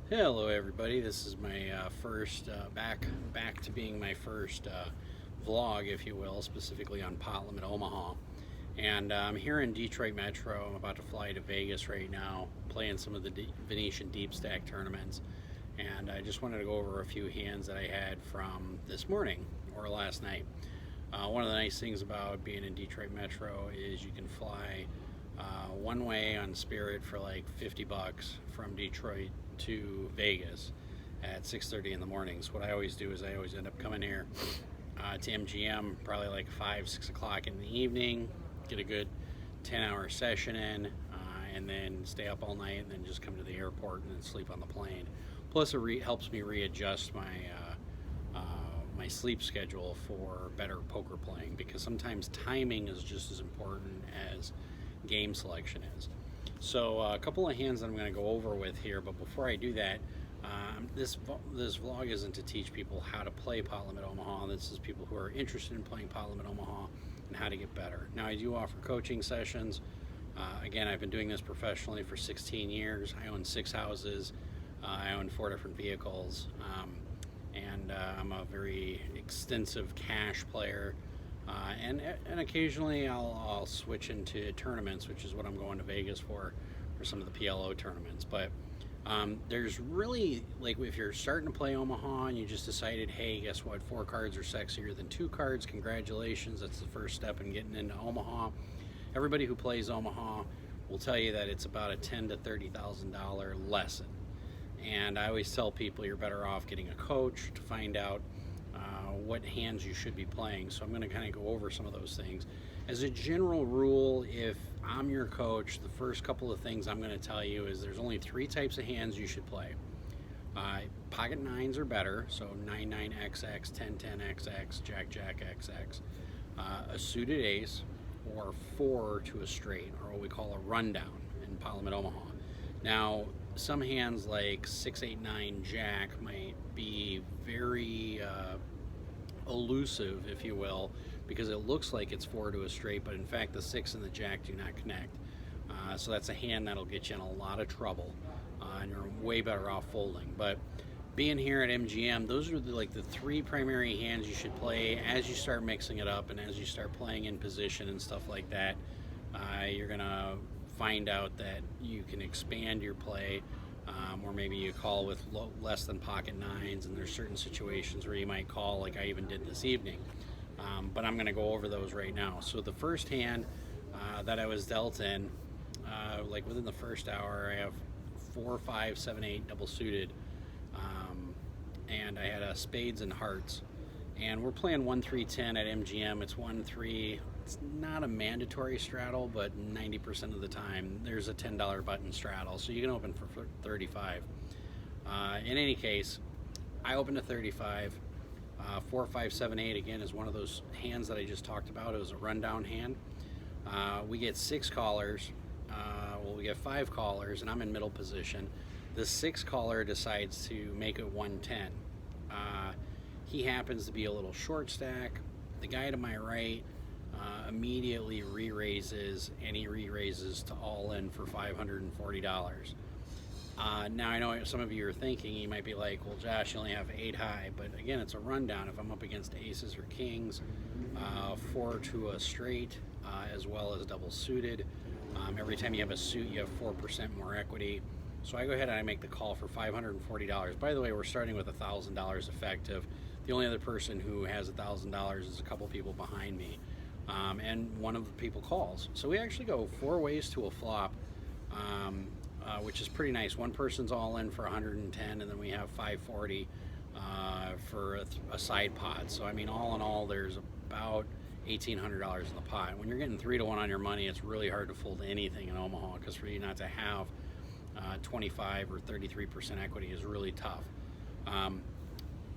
Hello, everybody. This is my first back to being my first vlog, if you will, specifically on Pot Limit Omaha. And I'm here in Detroit Metro. I'm about to fly to Vegas right now, playing some of the Venetian Deep Stack tournaments. And I just wanted to go over a few hands that I had from this morning or last night. One of the nice things about being in Detroit Metro is you can fly one way on Spirit for like 50 bucks from Detroit to Vegas at 6:30 in the morning. So what I always do is I always end up coming here to MGM probably like 5, 6 o'clock in the evening, get a good 10-hour session in, and then stay up all night, and then just come to the airport and then sleep on the plane. Plus, it helps me readjust my sleep schedule for better poker playing, because sometimes timing is just as important as game selection is. So a couple of hands that I'm going to go over with here, but before I do that, this vlog isn't to teach people how to play Pot Limit Omaha. This is people who are interested in playing Pot Limit Omaha and how to get better. Now, I do offer coaching sessions. Again, I've been doing this professionally for 16 years. I own 6 houses. I own 4 different vehicles. And I'm a very extensive cash player. And occasionally I'll switch into tournaments, which is what I'm going to Vegas for some of the PLO tournaments. But there's really, like, if you're starting to play Omaha and you just decided, hey, guess what, 4 cards are sexier than 2 cards, congratulations, that's the first step in getting into Omaha. Everybody who plays Omaha will tell you that it's about a $10,000 to $30,000 lesson. And I always tell people you're better off getting a coach to find out what hands you should be playing. So I'm going to kind of go over some of those things. As a general rule, if I'm your coach, the first couple of things I'm going to tell you is there's only 3 types of hands you should play. Pocket nines are better, so 9-9-XX, 10-10-XX, Jack-Jack-XX. A suited ace, or 4 to a straight, or what we call a rundown in Pot Limit Omaha. Now, some hands like 6-8-9 Jack might be very elusive, if you will, because it looks like it's 4 to a straight, but in fact the 6 and the Jack do not connect. So that's a hand that'll get you in a lot of trouble, and you're way better off folding. But being here at MGM, those are like the 3 primary hands you should play. As you start mixing it up and as you start playing in position and stuff like that, you're gonna find out that you can expand your play, or maybe you call with less than pocket nines, and there's certain situations where you might call, like I even did this evening. But I'm going to go over those right now. So the first hand that I was dealt in, like within the first hour, I have 4, 5, 7, 8 double suited, and I had a spades and hearts. And we're playing 1-3-10 at MGM. It's 1-3. It's not a mandatory straddle, but 90% of the time there's a $10 button straddle, so you can open for 35. In any case, I opened a 35. 4, 5, 7, 8 again is one of those hands that I just talked about. It was a rundown hand. We get 6 callers. Well, we get 5 callers, and I'm in middle position. The 6th caller decides to make it 110. He happens to be a little short stack. The guy to my right immediately re-raises, and he re-raises to all in for $540. Now, I know some of you are thinking, you might be like, well, Josh, you only have 8 high, but again, it's a rundown. If I'm up against aces or kings, 4 to a straight, as well as double suited, every time you have a suit, you have 4% more equity. So I go ahead and I make the call for $540. By the way, we're starting with $1,000 effective. The only other person who has $1,000 is a couple people behind me, and one of the people calls. So we actually go 4 ways to a flop, which is pretty nice. One person's all in for 110, and then we have 540 for a side pot. So I mean, all in all, there's about $1,800 in the pot. When you're getting 3 to 1 on your money, it's really hard to fold anything in Omaha, because for you not to have 25 or 33% equity is really tough.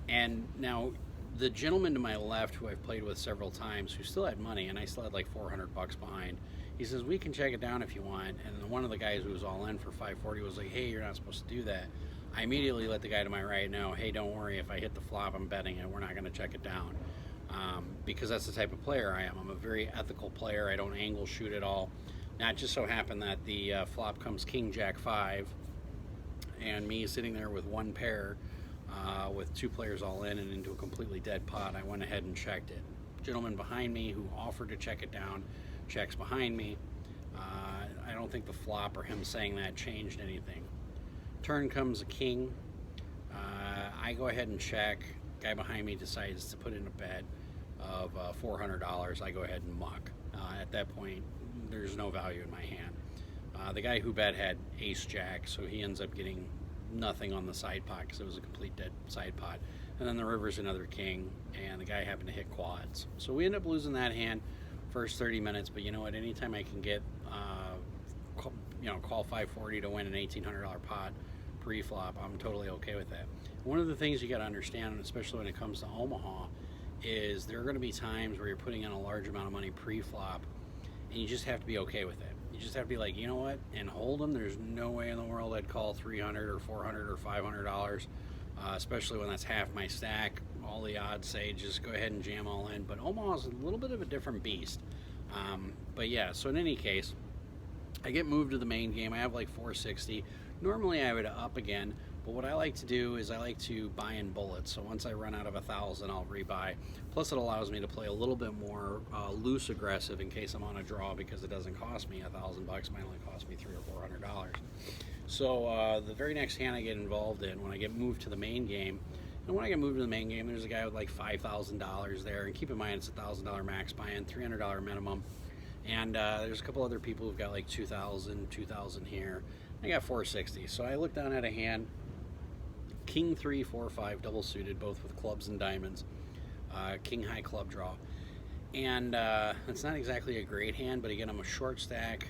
And now, the gentleman to my left, who I've played with several times, who still had money, and I still had like 400 bucks behind, he says, we can check it down if you want. And one of the guys who was all in for 540 was like, hey, you're not supposed to do that. I immediately let the guy to my right know, hey, don't worry, if I hit the flop, I'm betting it. We're not going to check it down. Because that's the type of player I am. I'm a very ethical player. I don't angle shoot at all. Now, it just so happened that the flop comes King Jack 5, and me sitting there with one pair, with two players all in and into a completely dead pot, I went ahead and checked it. Gentleman behind me who offered to check it down checks behind me. I don't think the flop or him saying that changed anything. Turn comes a king. I go ahead and check. Guy behind me decides to put in a bet of $400. I go ahead and muck. At that point, there's no value in my hand. The guy who bet had ace jack, so he ends up getting nothing on the side pot because it was a complete dead side pot. And then the river's another king, and the guy happened to hit quads. So we end up losing that hand first 30 minutes, but you know what? Anytime I can get, call 540 to win an $1,800 pot pre-flop, I'm totally okay with that. One of the things you got to understand, especially when it comes to Omaha, is there are going to be times where you're putting in a large amount of money pre-flop, and you just have to be okay with it. You just have to be like, you know what, and hold them. There's no way in the world I'd call $300 or $400 or $500, especially when that's half my stack. All the odds say just go ahead and jam all in. But Omaha's a little bit of a different beast. But yeah, so in any case, I get moved to the main game. I have like 460. Normally I would up again, but what I like to do is I like to buy in bullets. So once I run out of 1,000, I'll rebuy. Plus it allows me to play a little bit more loose aggressive in case I'm on a draw, because it doesn't cost me $1,000. It might only cost me $300 or $400. So the very next hand I get involved in, when I get moved to the main game, and when I get moved to the main game, there's a guy with like $5,000 there, and keep in mind it's $1,000 max buy-in, $300 minimum, and there's a couple other people who've got like 2,000 here. I got 460, so I look down at a hand, king 3, 4, 5, double suited, both with clubs and diamonds, king high club draw, and it's not exactly a great hand, but again, I'm a short stack,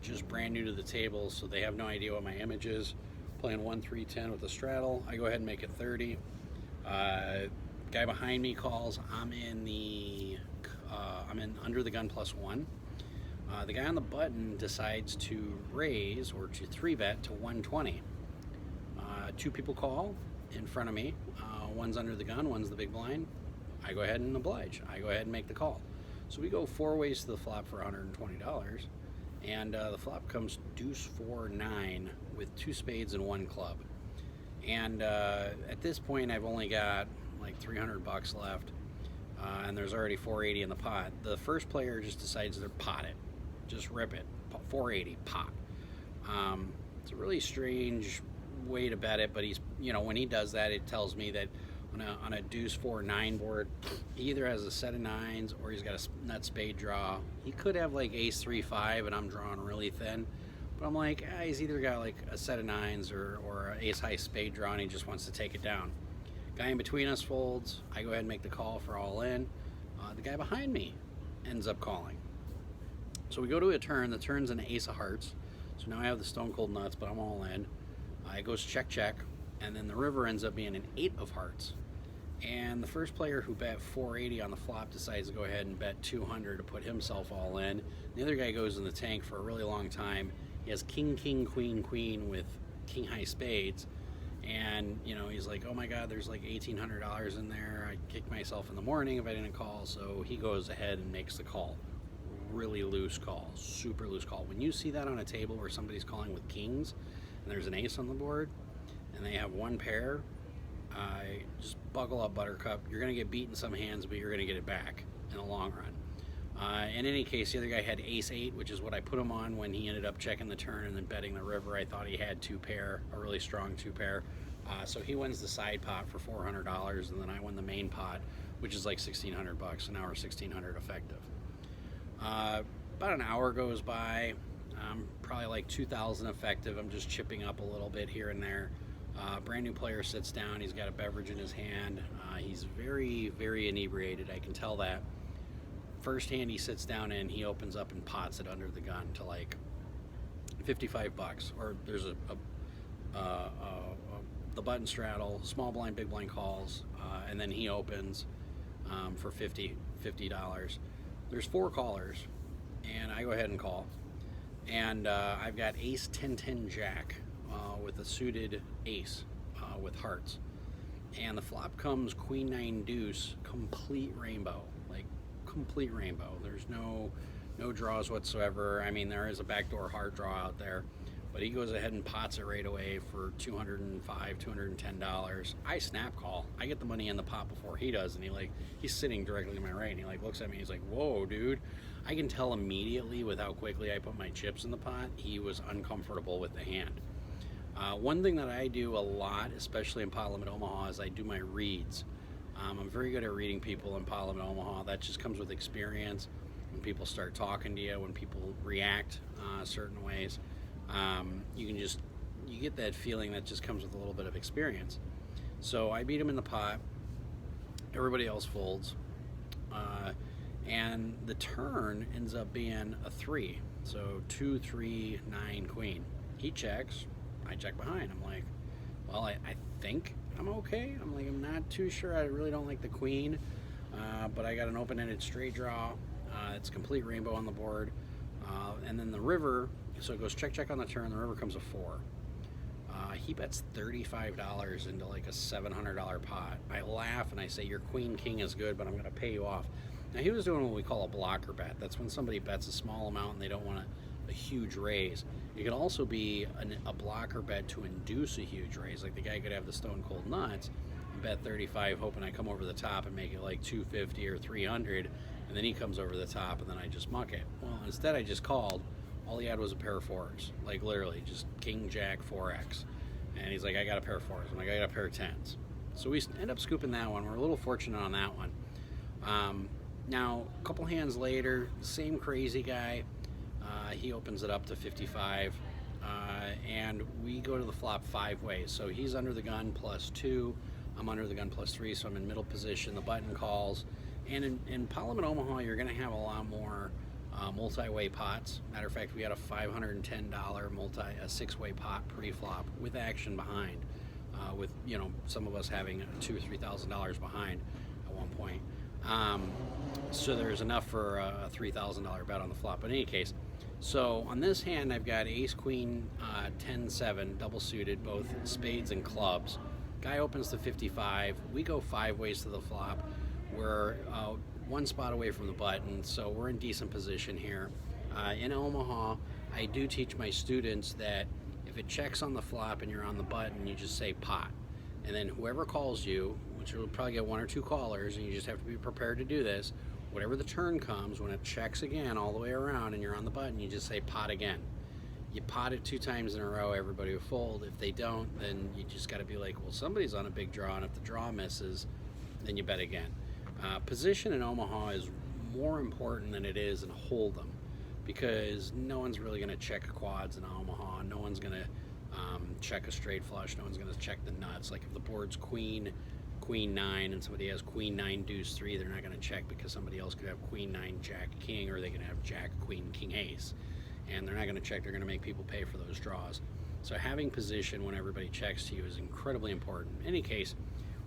just brand new to the table, so they have no idea what my image is. Playing 1, 3, 10 with the straddle, I go ahead and make it 30. Guy behind me calls. I'm in under the gun +1. The guy on the button decides to raise or to 3-bet to 120. Two people call in front of me. One's under the gun, one's the big blind. I go ahead and oblige. I go ahead and make the call. So we go 4 ways to the flop for $120, and the flop comes deuce 4-9 with 2 spades and 1 club. And at this point, I've only got like $300 left, and there's already 480 in the pot. The first player just decides to pot it, just rip it, 480 pot. It's a really strange way to bet it, but he's, when he does that, it tells me that on a deuce 4-9 board, he either has a set of nines or he's got a nut spade draw. He could have like ace 3-5, and I'm drawing really thin. But I'm like, he's either got like a set of nines or an ace high spade draw, and he just wants to take it down. Guy in between us folds. I go ahead and make the call for all in. The guy behind me ends up calling. So we go to a turn. The turn's an ace of hearts. So now I have the stone cold nuts, but I'm all in. It goes check, check. And then the river ends up being an 8 of hearts. And the first player who bet 480 on the flop decides to go ahead and bet 200 to put himself all in. The other guy goes in the tank for a really long time. He has king, king, queen, queen with king high spades, and he's like, oh my god, there's like $1,800 in there. I'd kick myself in the morning if I didn't call. So he goes ahead and makes the call. Really loose call, super loose call. When you see that on a table where somebody's calling with kings and there's an ace on the board and they have one pair, just buckle up, buttercup. You're going to get beat in some hands, but you're going to get it back in the long run. In any case, the other guy had ace 8, which is what I put him on when he ended up checking the turn and then betting the river. I thought he had 2 pair, a really strong 2 pair. So he wins the side pot for $400, and then I win the main pot, which is like $1,600. So now we're $1,600 effective. About an hour goes by. Probably like 2,000 effective. I'm just chipping up a little bit here and there. Brand new player sits down. He's got a beverage in his hand. He's very, very inebriated. I can tell that. First hand he sits down in, he opens up and pots it under the gun to like $55. Or there's the button straddle, small blind, big blind calls, and then he opens for $50. There's 4 callers, and I go ahead and call. And I've got ace 10-10 jack with a suited ace with hearts. And the flop comes queen 9 deuce, complete rainbow, like complete rainbow. There's no draws whatsoever. I mean, there is a backdoor heart draw out there, but he goes ahead and pots it right away for $205, $210. I snap call. I get the money in the pot before he does, and he's sitting directly to my right, and he looks at me. He's like, "Whoa, dude!" I can tell immediately with how quickly I put my chips in the pot. He was uncomfortable with the hand. One thing that I do a lot, especially in pot limit Omaha, is I do my reads. I'm very good at reading people in pot limit Omaha. That just comes with experience. When people start talking to you, when people react certain ways, you get that feeling that just comes with a little bit of experience. So I beat him in the pot. Everybody else folds, and the turn ends up being a 3. So 2, 3, 9, queen. He checks. I check behind. I'm like, well, I think I'm okay. I'm not too sure. I really don't like the queen, but I got an open-ended straight draw. It's complete rainbow on the board, and then the river. So it goes check, check on the turn. The river comes a 4. He bets $35 into a $700 pot. I laugh and I say, your queen king is good, but I'm going to pay you off. Now he was doing what we call a blocker bet. That's when somebody bets a small amount and they don't want a huge raise. It could also be a blocker bet to induce a huge raise. Like the guy could have the stone cold nuts and bet 35, hoping I come over the top and make it like 250 or 300, and then he comes over the top and then I just muck it. Well, instead I just called. All he had was a pair of 4s, like literally just king jack 4x, and he's like, I got a pair of 4s. I'm like, I got a pair of 10s. So we end up scooping that one. We're a little fortunate on that one. Now a couple hands later, same crazy guy. He opens it up to 55, and we go to the flop 5 ways. So he's under the gun +2, I'm under the gun +3, so I'm in middle position. The button calls, and in pot limit Omaha, you're going to have a lot more multi-way pots. Matter of fact, we had a $510 a 6-way pot pre-flop with action behind, with some of us having $2,000 or $3,000 behind at one point. So there's enough for a $3,000 bet on the flop. But in any case, so on this hand, I've got ace queen 10-7 double suited, both spades and clubs. Guy opens to 55. We go 5 ways to the flop. We're 1 spot away from the button, so we're in decent position here. In Omaha, I do teach my students that if it checks on the flop and you're on the button, you just say pot. And then whoever calls you, which will probably get 1 or 2 callers, and you just have to be prepared to do this, whatever the turn comes, when it checks again all the way around and you're on the button, you just say pot again. You pot it 2 times in a row, everybody will fold. If they don't, then you just got to be like, well, somebody's on a big draw, and if the draw misses, then you bet again. Position in Omaha is more important than it is in Hold'em, because no one's really going to check quads in Omaha. No one's going to check a straight flush. No one's going to check the nuts. Like if the board's queen 9 and somebody has queen 9 deuce 3, they're not going to check because somebody else could have queen 9 jack king, or they can have jack queen king ace, and they're not going to check. They're going to make people pay for those draws. So having position when everybody checks to you is incredibly important. In any case,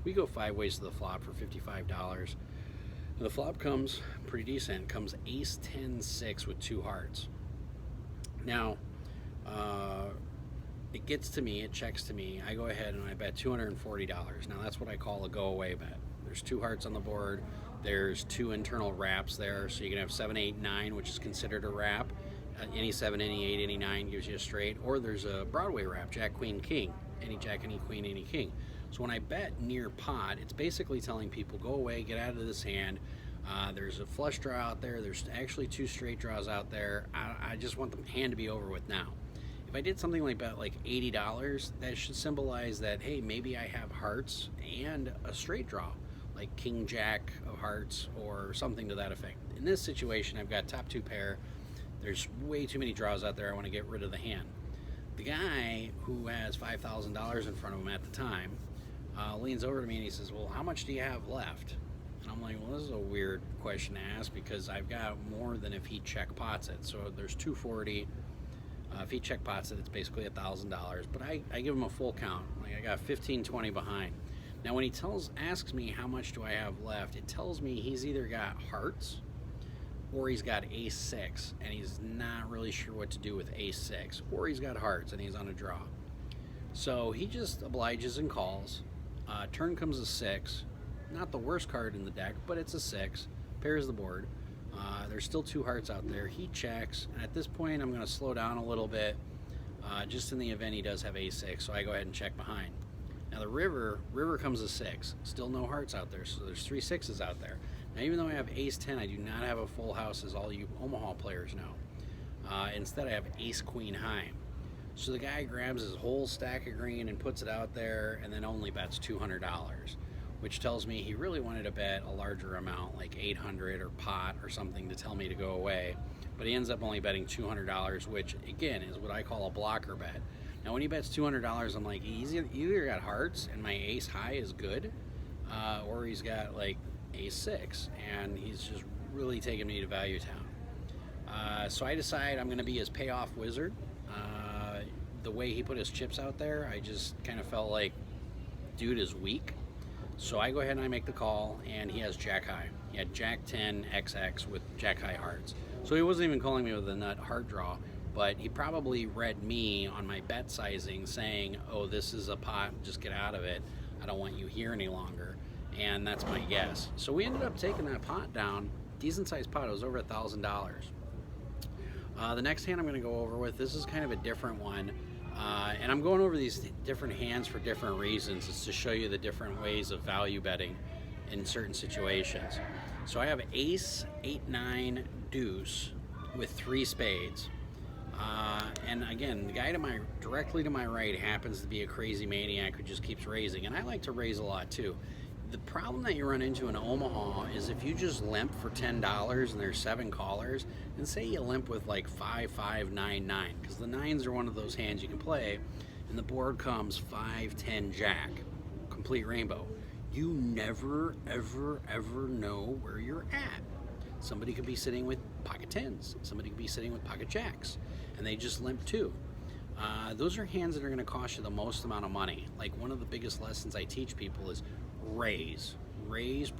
we go 5 ways to the flop for $55. The flop comes pretty decent. It comes ace 10-6 with 2 hearts. Now, it gets to me, it checks to me. I go ahead and I bet $240. Now that's what I call a go-away bet. There's 2 hearts on the board. There's 2 internal wraps there, so you can have 7, 8, 9, which is considered a wrap. Any 7, any 8, any 9 gives you a straight. Or there's a Broadway wrap, jack, queen, king. Any jack, any queen, any king. So when I bet near pot, it's basically telling people, go away, get out of this hand. There's a flush draw out there. There's actually 2 straight draws out there. I just want the hand to be over with now. If I did something like bet like $80, that should symbolize that, hey, maybe I have hearts and a straight draw, like king jack of hearts or something to that effect. In this situation, I've got top 2 pair. There's way too many draws out there. I want to get rid of the hand. The guy who has $5,000 in front of him at the time leans over to me and he says, well, how much do you have left? And I'm like, well, this is a weird question to ask, because I've got more than if he check pots it. So there's $240. If he check pots it, it's basically $1,000. But I give him a full count. Like I got 15, 20 behind. Now when he asks me how much do I have left, it tells me he's either got hearts or he's got ace 6 and he's not really sure what to do with ace 6, or he's got hearts and he's on a draw. So he just obliges and calls. Turn comes a 6. Not the worst card in the deck, but it's a 6. Pairs the board. There's still 2 hearts out there. He checks, and at this point I'm going to slow down a little bit. just in the event he does have ace-6, so I go ahead and check behind. Now the river comes a 6. Still no hearts out there, so there's 3 6s out there. Now even though I have ace-10, I do not have a full house, as all you Omaha players know. Instead, I have ace-queen high. So the guy grabs his whole stack of green and puts it out there, and then only bets $200, which tells me he really wanted to bet a larger amount, like 800 or pot or something, to tell me to go away. But he ends up only betting $200, which again is what I call a blocker bet. Now when he bets $200, I'm like, he's either got hearts and my ace high is good, or he's got like ace-6, and he's just really taking me to Value Town. So I decide I'm going to be his payoff wizard. The way he put his chips out there, I just kind of felt like, dude is weak. So I go ahead and I make the call, and he has jack high. He had jack 10 XX with jack high hearts. So he wasn't even calling me with a nut heart draw, but he probably read me on my bet sizing saying, oh, this is a pot, just get out of it. I don't want you here any longer. And that's my guess. So we ended up taking that pot down. Decent sized pot. It was over $1,000. The next hand I'm going to go over with, this is kind of a different one. And I'm going over these different hands for different reasons. It's to show you the different ways of value betting in certain situations. So I have ace, 8-9, deuce with 3 spades. And again, the guy directly to my right happens to be a crazy maniac who just keeps raising. And I like to raise a lot too. The problem that you run into in Omaha is if you just limp for $10 and there's 7 callers, and say you limp with like 5-5, 9-9, because the 9s are one of those hands you can play, and the board comes 5-10 jack, complete rainbow. You never, ever, ever know where you're at. Somebody could be sitting with pocket 10s, somebody could be sitting with pocket jacks, and they just limp too. Those are hands that are going to cost you the most amount of money. Like, one of the biggest lessons I teach people is raise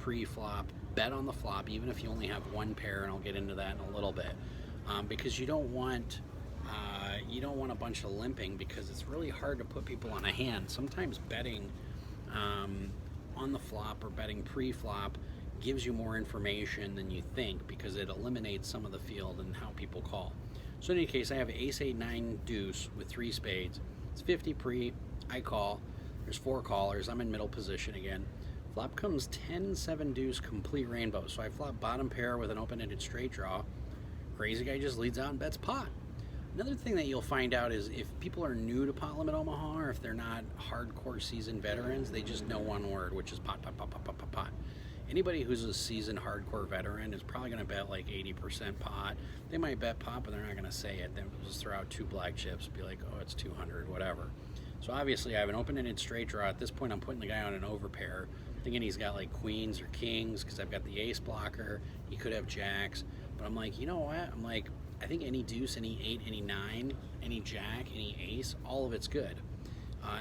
pre-flop, bet on the flop, even if you only have one pair, and I'll get into that in a little bit, because you don't want a bunch of limping, because it's really hard to put people on a hand. Sometimes betting on the flop or betting pre-flop gives you more information than you think, because it eliminates some of the field and how people call. So in any case, I have ace, 8, 9, deuce with 3 spades. It's 50 pre, I call. There's 4 callers. I'm in middle position again. Flop comes 10, 7, deuce, complete rainbow. So I flop bottom pair with an open-ended straight draw. Crazy guy just leads out and bets pot. Another thing that you'll find out is if people are new to pot limit Omaha, or if they're not hardcore seasoned veterans, they just know one word, which is pot, pot, pot, pot, pot, pot, pot. Anybody who's a seasoned hardcore veteran is probably going to bet like 80% pot. They might bet pot, but they're not going to say it. They'll just throw out 2 black chips, be like, oh, it's 200, whatever. So obviously I have an open-ended straight draw. At this point, I'm putting the guy on an overpair, thinking he's got like queens or kings, because I've got the ace blocker. He could have jacks. But I'm like, you know what? I'm like, I think any deuce, any 8, any 9, any jack, any ace, all of it's good.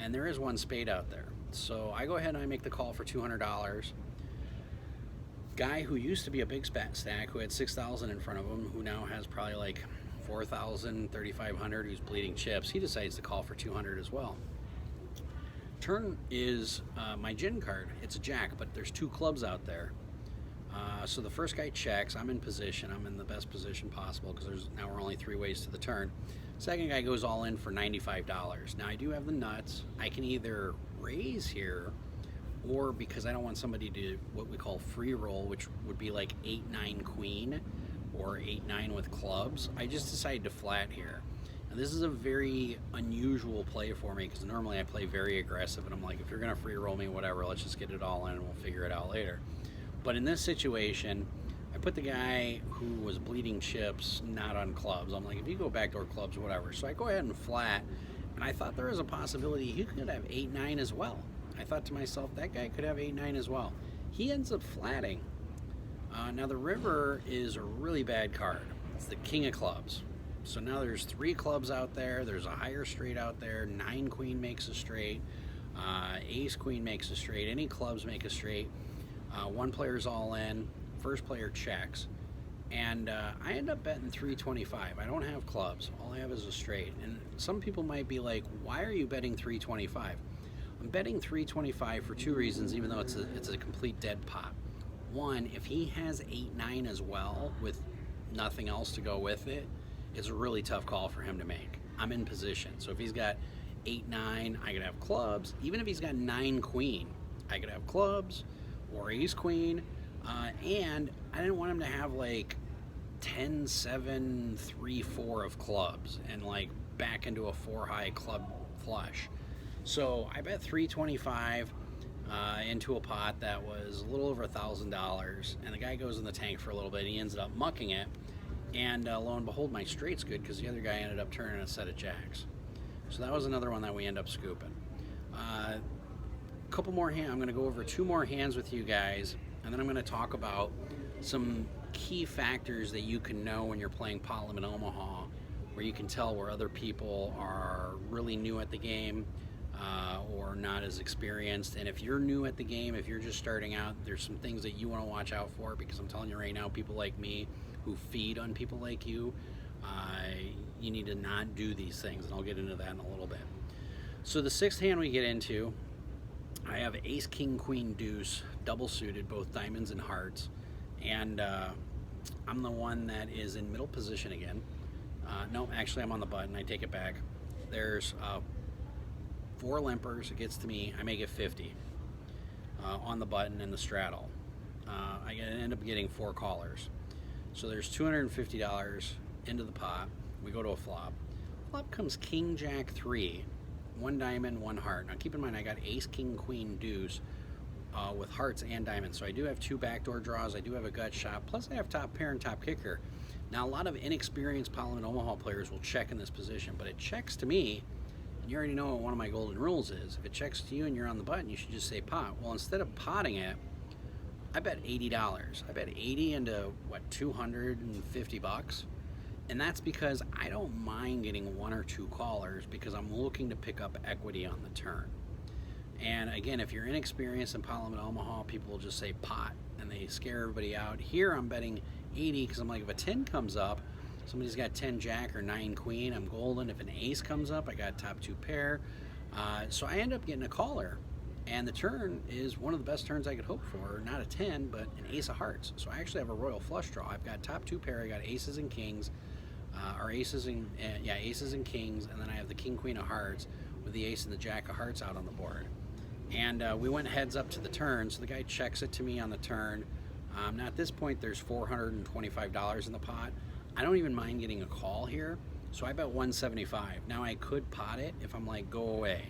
And there is 1 spade out there. So I go ahead and I make the call for $200. Guy who used to be a big stack, who had 6,000 in front of him, who now has probably like 4,000, 3,500, who's bleeding chips, he decides to call for 200 as well. Turn is my gin card. It's a jack, but there's 2 clubs out there. So the first guy checks. I'm in position. I'm in the best position possible, because now we're only 3 ways to the turn. Second guy goes all in for $95. Now I do have the nuts. I can either raise here, or because I don't want somebody to what we call free roll, which would be like 8-9 queen or 8-9 with clubs, I just decided to flat here. Now this is a very unusual play for me, because normally I play very aggressive, and I'm like, if you're gonna free roll me, whatever, let's just get it all in and we'll figure it out later. But in this situation, I put the guy who was bleeding chips not on clubs. I'm like, if you go backdoor clubs, whatever. So I go ahead and flat, and I thought there was a possibility he could have 8-9 as well. I thought to myself, that guy could have 8-9 as well. He ends up flatting. Now the river is a really bad card. It's the king of clubs. So now there's 3 clubs out there. There's a higher straight out there. 9 queen makes a straight. Ace queen makes a straight. Any clubs make a straight. 1 player's all in. First player checks. And I end up betting 325. I don't have clubs. All I have is a straight. And some people might be like, why are you betting 325? I'm betting 325 for 2 reasons, even though it's a complete dead pot. One, if he has 8-9 as well with nothing else to go with it, it's a really tough call for him to make. I'm in position. So if he's got 8-9, I could have clubs. Even if he's got 9-queen, I could have clubs or ace-queen. And I didn't want him to have like 10-7-3-4 of clubs and like back into a 4-high club flush. So I bet 325 into a pot that was a little over $1,000, and the guy goes in the tank for a little bit. He ends up mucking it, and lo and behold, my straight's good because the other guy ended up turning a set of jacks. So that was another one that we end up scooping. A couple more hands. I'm going to go over 2 more hands with you guys, and then I'm going to talk about some key factors that you can know when you're playing pot limit Omaha, where you can tell where other people are really new at the game or not as experienced. And if you're new at the game, if you're just starting out, there's some things that you want to watch out for, because I'm telling you right now, people like me who feed on people like you, you need to not do these things, and I'll get into that in a little bit. So the 6th hand we get into, I have ace, king, queen, deuce, double suited, both diamonds and hearts, and I'm the one that is in middle position again. No, actually I'm on the button, I take it back. There's 4 limpers, it gets to me, I make it 50 on the button and the straddle. I end up getting 4 callers. So there's $250 into the pot. We go to a flop. Flop comes king, jack, 3, 1 diamond, 1 heart. Now keep in mind I got ace, king, queen, deuce with hearts and diamonds. So I do have 2 backdoor draws, I do have a gut shot, plus I have top pair and top kicker. Now a lot of inexperienced pot limit Omaha players will check in this position, but it checks to me. And you already know what one of my golden rules is. If it checks to you and you're on the button, you should just say pot. Well, instead of potting it, I bet $80. I bet 80 into, what, 250 bucks? And that's because I don't mind getting 1 or 2 callers, because I'm looking to pick up equity on the turn. And again, if you're inexperienced in pot limit Omaha, people will just say pot, and they scare everybody out. Here I'm betting 80, because I'm like, if a 10 comes up, somebody's got 10 jack or 9 queen, I'm golden. If an ace comes up, I got top 2 pair. So I end up getting a caller, and the turn is one of the best turns I could hope for. Not a 10, but an ace of hearts. So I actually have a royal flush draw. I've got top 2 pair, I got aces and kings, aces and kings, and then I have the king, queen of hearts with the ace and the jack of hearts out on the board. And we went heads up to the turn, so the guy checks it to me on the turn. Now at this point, there's $425 in the pot. I don't even mind getting a call here, so I bet 175. Now I could pot it if I'm like, go away.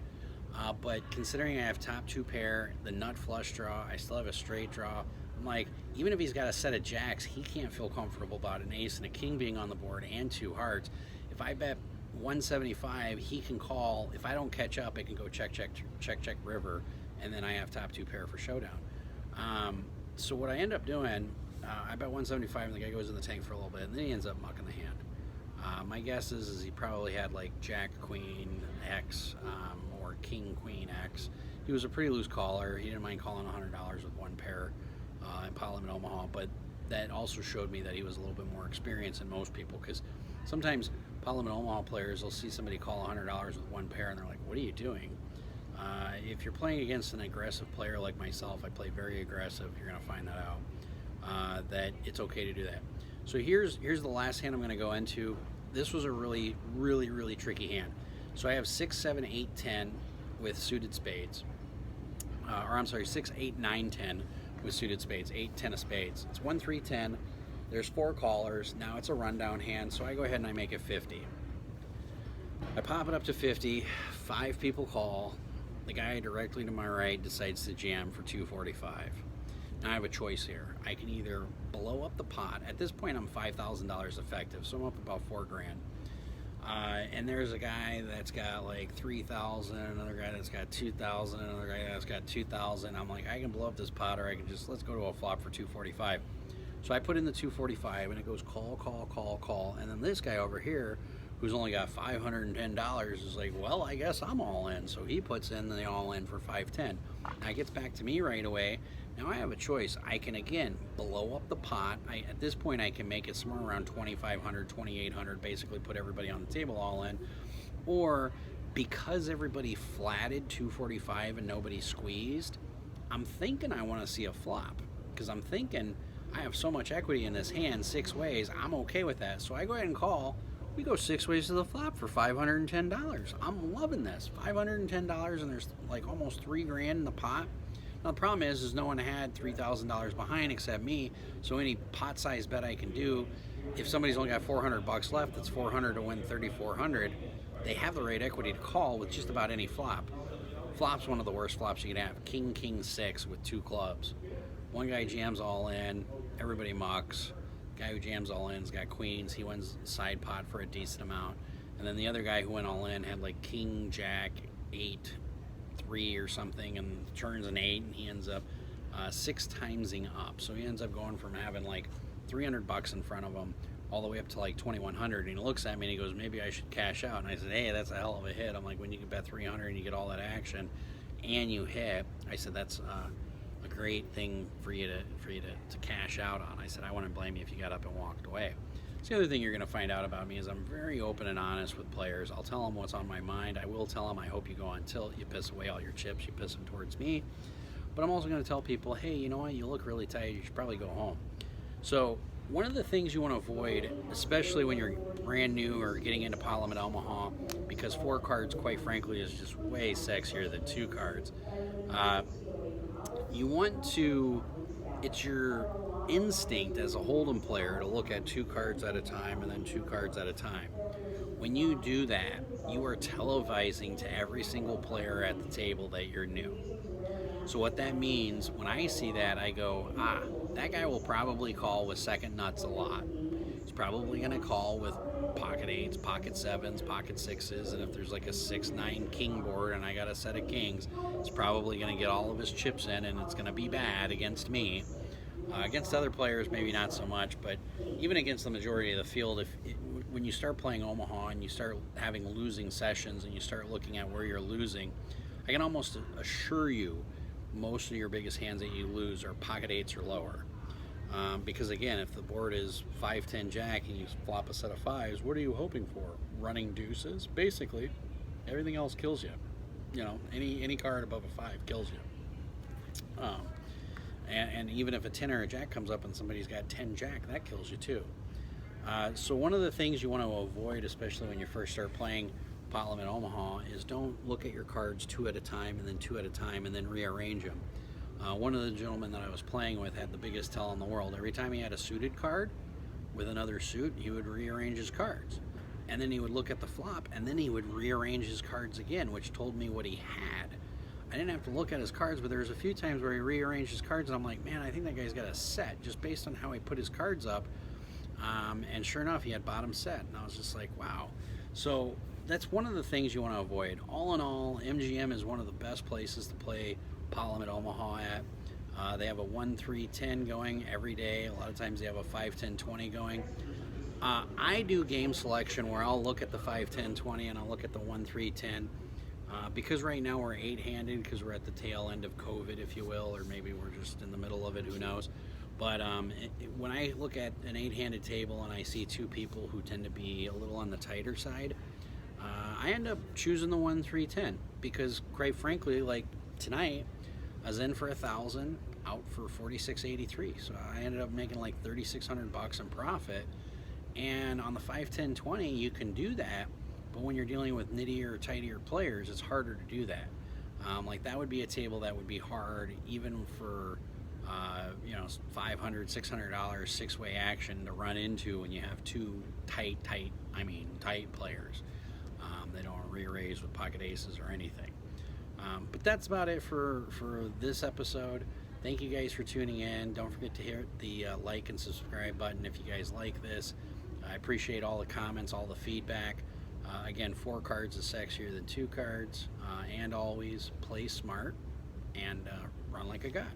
But considering I have top 2 pair, the nut flush draw, I still have a straight draw, I'm like, even if he's got a set of jacks, he can't feel comfortable about an ace and a king being on the board and 2 hearts. If I bet 175, he can call. If I don't catch up, it can go check, check, check, check, river, and then I have top 2 pair for showdown. So what I end up doing, I bet 175 and the guy goes in the tank for a little bit, and then he ends up mucking the hand. My guess is he probably had like jack, queen, X, or king, queen, X. He was a pretty loose caller. He didn't mind calling $100 with 1 pair in pot limit Omaha, but that also showed me that he was a little bit more experienced than most people, because sometimes pot limit Omaha players will see somebody call $100 with 1 pair and they're like, what are you doing? If you're playing against an aggressive player like myself, I play very aggressive, you're going to find that out, that it's okay to do that. So here's the last hand I'm going to go into. This was a really, really, really tricky hand. So I have 6, 7, 8, 10 with suited spades. Or I'm sorry, 6, 8, 9, 10 with suited spades. 8, 10 of spades. It's 1, 3, 10. There's 4 callers. Now it's a rundown hand, so I go ahead and I make it 50. I pop it up to 50. 5 people call. The guy directly to my right decides to jam for 245. Now I have a choice here. I can either blow up the pot. At this point, I'm $5,000 effective, so I'm up about $4 grand. And there's a guy that's got like 3,000, another guy that's got 2,000, another guy that's got 2,000. I'm like, I can blow up this pot, or I can just, let's go to a flop for 245. So I put in the 245, and it goes call, call, call, call. And then this guy over here, who's only got $510, is like, well, I guess I'm all in. So he puts in the all in for 510. Now it gets back to me right away. Now I have a choice. I can, again, blow up the pot. At this point, I can make it somewhere around 2,500, 2,800, basically put everybody on the table all in. Or, because everybody flatted 245 and nobody squeezed, I'm thinking I want to see a flop. Because I'm thinking I have so much equity in this hand 6 ways, I'm okay with that. So I go ahead and call We go 6 ways to the flop for $510. I'm loving this. $510, and there's like almost 3 grand in the pot. Now the problem is no one had $3,000 behind except me. So any pot size bet I can do, if somebody's only got $400 left, it's 400 to win 3,400. They have the right equity to call with just about any flop. Flop's one of the worst flops you can have. King, king, six with 2 clubs. One guy jams all in, everybody mucks. Guy who jams all in's got queens. He wins side pot for a decent amount. And then the other guy who went all in had like king, jack, 8, 3 or something, and turns an 8, and he ends up 6 timesing up. So he ends up going from having like $300 in front of him all the way up to like 2,100. And he looks at me and he goes, maybe I should cash out. And I said, hey, that's a hell of a hit. I'm like, when you can bet 300 and you get all that action and you hit, I said, that's a great thing for you to cash out on. I said, I wouldn't blame you if you got up and walked away. So the other thing you're going to find out about me is I'm very open and honest with players. I'll tell them what's on my mind. I will tell them I hope you go on tilt, you piss away all your chips, you piss them towards me. But I'm also going to tell people, hey, you know what, you look really tight, you should probably go home. So one of the things you want to avoid, especially when you're brand new or getting into Parliament Omaha, because 4 cards, quite frankly, is just way sexier than 2 cards. You want to, it's your instinct as a Hold'em player to look at 2 cards at a time and then 2 cards at a time. When you do that, you are televising to every single player at the table that you're new. So what that means, when I see that, I go, that guy will probably call with second nuts a lot. He's probably going to call with pocket 8s, pocket 7s, pocket 6s, and if there's like a 6-9 king board and I got a set of kings, he's probably going to get all of his chips in, and it's going to be bad against me. Against other players, maybe not so much, but even against the majority of the field, when you start playing Omaha and you start having losing sessions and you start looking at where you're losing, I can almost assure you most of your biggest hands that you lose are pocket 8s or lower. Because again, if the board is 5-10 jack and you flop a set of 5s, what are you hoping for? Running deuces? Basically, everything else kills you. You know, any card above a 5 kills you. And even if a 10 or a jack comes up and somebody's got 10 jack, that kills you too. So one of the things you want to avoid, especially when you first start playing Parliament Omaha, is don't look at your cards 2 at a time and then 2 at a time and then rearrange them. One of the gentlemen that I was playing with had the biggest tell in the world. Every time he had a suited card with another suit, he would rearrange his cards. And then he would look at the flop, and then he would rearrange his cards again, which told me what he had. I didn't have to look at his cards, but there was a few times where he rearranged his cards, and I'm like, man, I think that guy's got a set, just based on how he put his cards up. And sure enough, he had bottom set, and I was just like, wow. So that's one of the things you want to avoid. All in all, MGM is one of the best places to play Parliament Omaha at. They have a 1-3-10 going every day. A lot of times they have a 5-10-20 going. I do game selection where I'll look at the 5-10-20 and I'll look at the 1-3-10. Because right now we're 8-handed, because we're at the tail end of COVID, if you will, or maybe we're just in the middle of it, who knows. But when I look at an 8-handed table and I see 2 people who tend to be a little on the tighter side, I end up choosing the 1-3-10, because quite frankly, like tonight, I was in for 1,000, out for 46.83. So I ended up making like $3,600 in profit. And on the 5-10-20, you can do that, but when you're dealing with nittier or tightier players, it's harder to do that. Like that would be a table that would be hard, even for $500, $600 6-way action to run into when you have 2 tight players. They don't re-raise with pocket aces or anything. But that's about it for this episode. Thank you guys for tuning in. Don't forget to hit the like and subscribe button if you guys like this. I appreciate all the comments, all the feedback. Again, 4 cards is sexier than 2 cards. And always play smart and run like a god.